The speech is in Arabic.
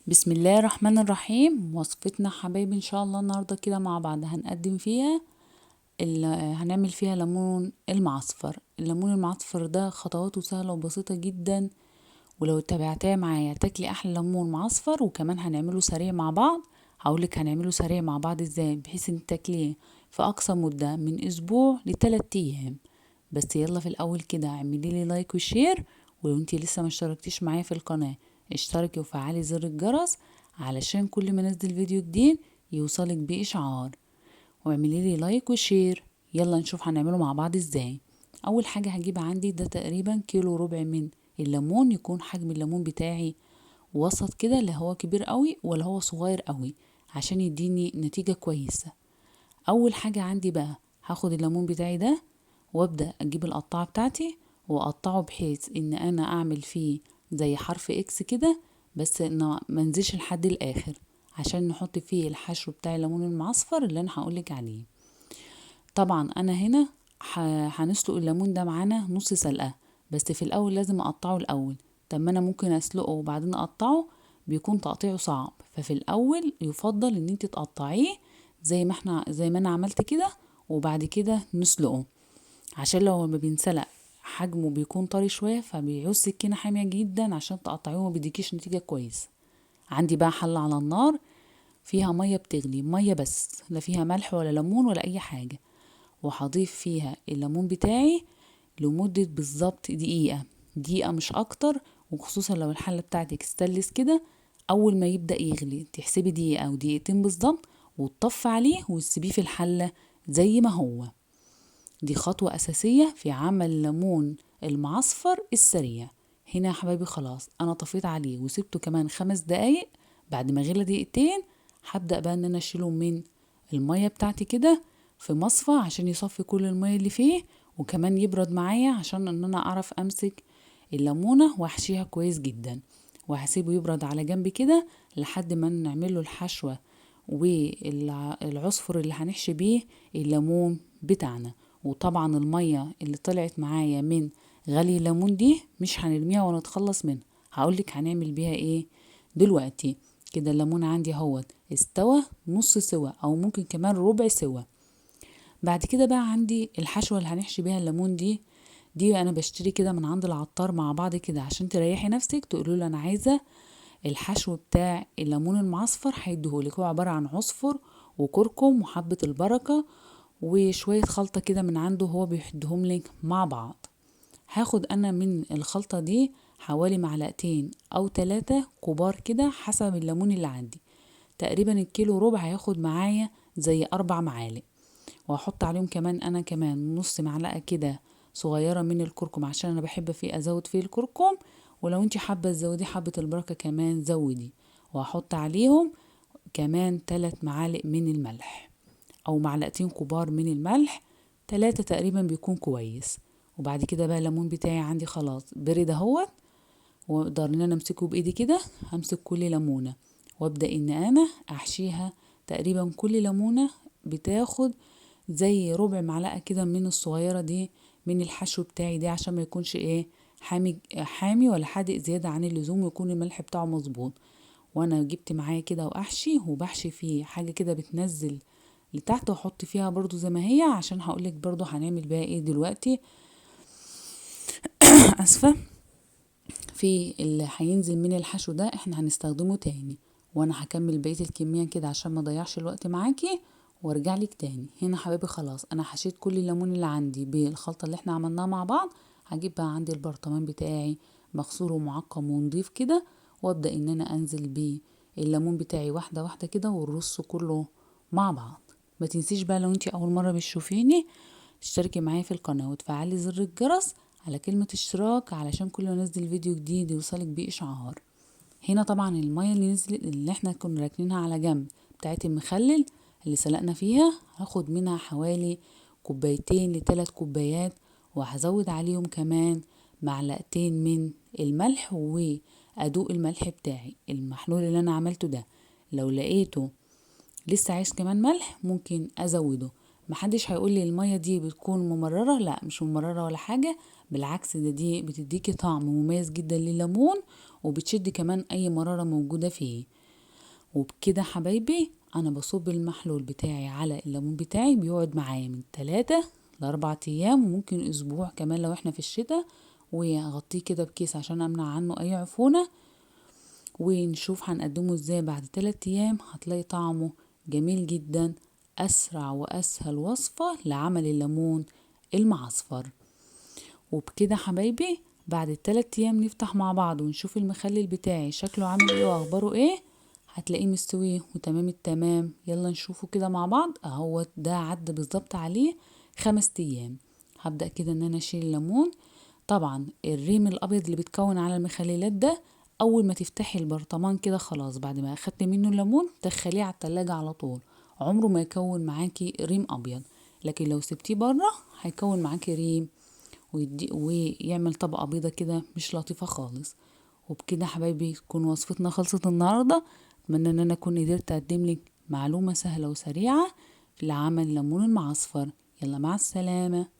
بسم الله الرحمن الرحيم. وصفتنا حبايبي ان شاء الله النهارده كده مع بعض هنقدم فيها هنعمل فيها ليمون المعصفر. الليمون المعصفر ده خطواته سهله وبسيطه جدا، ولو اتبعتها معايا تاكلي احلى ليمون معصفر. وكمان هنعمله سريع مع بعض. هقولك هنعمله سريع مع بعض ازاي بحيث ان تاكليه في اقصى مده من اسبوع ل3 ايام. بس يلا في الاول كده اعملي لي لايك وشير، ولو انتي لسه ما اشتركتيش معايا في القناه اشتركي وفعلي زر الجرس علشان كل ما انزل فيديو جديد يوصلك باشعار. واعملي لي لايك وشير. يلا نشوف هنعمله مع بعض ازاي. اول حاجه هجيب عندي ده تقريبا كيلو ربع من الليمون، يكون حجم الليمون بتاعي وسط كده، لا هو كبير قوي ولا هو صغير قوي، عشان يديني نتيجه كويسه. اول حاجه عندي بقى هاخد الليمون بتاعي ده وابدا اجيب القطاعه بتاعتي واقطعه بحيث ان انا اعمل فيه زي حرف اكس كده، بس انه منزلش لحد الاخر عشان نحط فيه الحشو بتاع الليمون المعصفر اللي انا هقولك عليه. طبعا انا هنا هنسلق الليمون ده معانا نص سلقه، بس في الاول لازم اقطعه الاول. طب ما انا ممكن اسلقه وبعدين اقطعه، بيكون تقطيعه صعب. ففي الاول يفضل ان انت تقطعيه زي ما انا عملت كده، وبعد كده نسلقه، عشان لو ما بينسلق حجمه بيكون طري شويه فبيعوز سكينه حاميه جدا عشان تقطعيه وما بيديكيش نتيجه كويسه. عندي بقى حله على النار فيها ميه بتغلي، ميه بس لا فيها ملح ولا ليمون ولا اي حاجه، وهضيف فيها الليمون بتاعي لمدة بالظبط دقيقة، دقيقة مش أكتر. وخصوصا لو الحلة بتاعتك استلس كده، أول ما يبدأ يغلي تحسبي دقيقة أو دقيقتين بالظبط وتطفي عليه وتسيبيه في الحلة زي ما هو. دي خطوة أساسية في عمل الليمون المعصفر السريع. هنا يا حبايبي خلاص أنا طفيت عليه وسبته كمان 5 دقايق. بعد ما غلى دقيقتين هبدأ بقى إن أنا أشيله من المية بتاعتي كده في مصفى عشان يصفي كل المية اللي فيه، وكمان يبرد معايا عشان إن أنا أعرف أمسك الليمونة وأحشيها كويس جدا. وهسيبه يبرد على جنب كده لحد ما نعمله الحشوة والعصفر اللي هنحشي بيه الليمون بتاعنا. وطبعا المية اللي طلعت معايا من غلي الليمون دي مش هنرميها ونتخلص منها، هقولك هنعمل بيها ايه دلوقتي. كده الليمون عندي اهوت استوى نص سوا او ممكن كمان ربع سوا. بعد كده بقى عندي الحشوة اللي هنحشي بيها الليمون دي انا بشتري كده من عند العطار مع بعض كده عشان تريحي نفسك. تقولوا له انا عايزة الحشو بتاع الليمون المعصفر، هيديهولك هو عبارة عن عصفر وكركم وحبة البركة وشوية خلطة كده من عنده هو بيحدهم لك مع بعض. هاخد انا من الخلطة دي حوالي معلقتين او 3 كبار كده حسب الليمون اللي عندي. تقريبا الكيلو ربع هياخد معايا زي 4 معالق. وهحط عليهم كمان انا كمان نص معلقة كده صغيرة من الكركم عشان انا بحب فيه ازود فيه الكركم. ولو انت حابة تزودي حبة البركة كمان زودي. وهحط عليهم كمان 3 معالق من الملح او معلقتين كبار من الملح، 3 تقريبا بيكون كويس. وبعد كده بقى الليمون بتاعي عندي خلاص برد اهوت، واقدر ان انا امسكه بايدي كده. همسك كل ليمونة وابدأ ان انا احشيها. تقريبا كل ليمونة بتاخد زي ربع معلقة كده من الصغيرة دي من الحشو بتاعي دي، عشان ما يكونش ايه حامي ولا حادق زيادة عن اللزوم، ويكون الملح بتاعه مظبوط. وانا جبت معايا كده واحشي وبحشي فيه حاجة كده بتنزل لتحت، واحط فيها برضو زي ما هي عشان هقولك برضو هنعمل بيها ايه دلوقتي. اسفة. في اللي هينزل من الحشو ده احنا هنستخدمه تاني، وانا هكمل بقية الكمية كده عشان ما اضيعش الوقت معاكي وارجع لك تاني. هنا حبايبي خلاص انا حشيت كل الليمون اللي عندي بالخلطة اللي احنا عملناها مع بعض. هجيب بقى عندي البرطمان بتاعي مغسول ومعقم ونضيف كده، وابدأ ان انا انزل بيه الليمون بتاعي واحدة واحدة كده ونرصه كله مع بعض. ما تنسيش بقى لو انتي اول مرة بتشوفيني تشتركي معايا في القناة وتفعلي زر الجرس على كلمة اشتراك علشان كل ما انزل فيديو جديد يوصلك بيه اشعار. هنا طبعا المية اللي نزلت اللي احنا كنا راكنينها على جنب بتاعت المخلل اللي سلقنا فيها، هاخد منها حوالي 2 ل3 كوبايات. وهزود عليهم كمان معلقتين من الملح وادوق الملح بتاعي المحلول اللي انا عملته ده. لو لقيته لسه عايز كمان ملح ممكن ازوده. محدش هيقول لي المية دي بتكون ممررة، لا مش ممررة ولا حاجة، بالعكس دي بتديكي طعم مميز جدا لليمون، وبتشد كمان اي مرارة موجودة فيه. وبكده حبايبي انا بصب المحلول بتاعي على الليمون بتاعي، بيقعد معايا من 3 ل4 ايام، وممكن اسبوع كمان لو احنا في الشتاء. واغطيه كده بكيس عشان امنع عنه اي عفونة. ونشوف هنقدمه ازاي بعد 3 ايام، هتلاقي طعمه جميل جدا. اسرع واسهل وصفة لعمل الليمون المعصفر. وبكده حبايبي بعد ال3 ايام نفتح مع بعض ونشوف المخلل بتاعي شكله عامل ايه واخباره ايه. هتلاقيه مستوي وتمام التمام. يلا نشوفه كده مع بعض. اهو ده عدى بالظبط عليه 5 ايام. هبدأ كده ان انا اشيل الليمون. طبعا الريم الابيض اللي بيتكون على المخللات ده، اول ما تفتحي البرطمان كده خلاص، بعد ما اخدت منه الليمون دخليه على التلاجة على طول. عمره ما يكون معاكي ريم ابيض، لكن لو سبتيه بره هيكون معاكي ريم ويعمل طبقة بيضة كده مش لطيفة خالص. وبكده حبايبي تكون وصفتنا خلصت النهاردة. اتمنى ان انا اكون قدرت اقدم لك معلومة سهلة وسريعة في عمل الليمون المعصفر. يلا مع السلامة.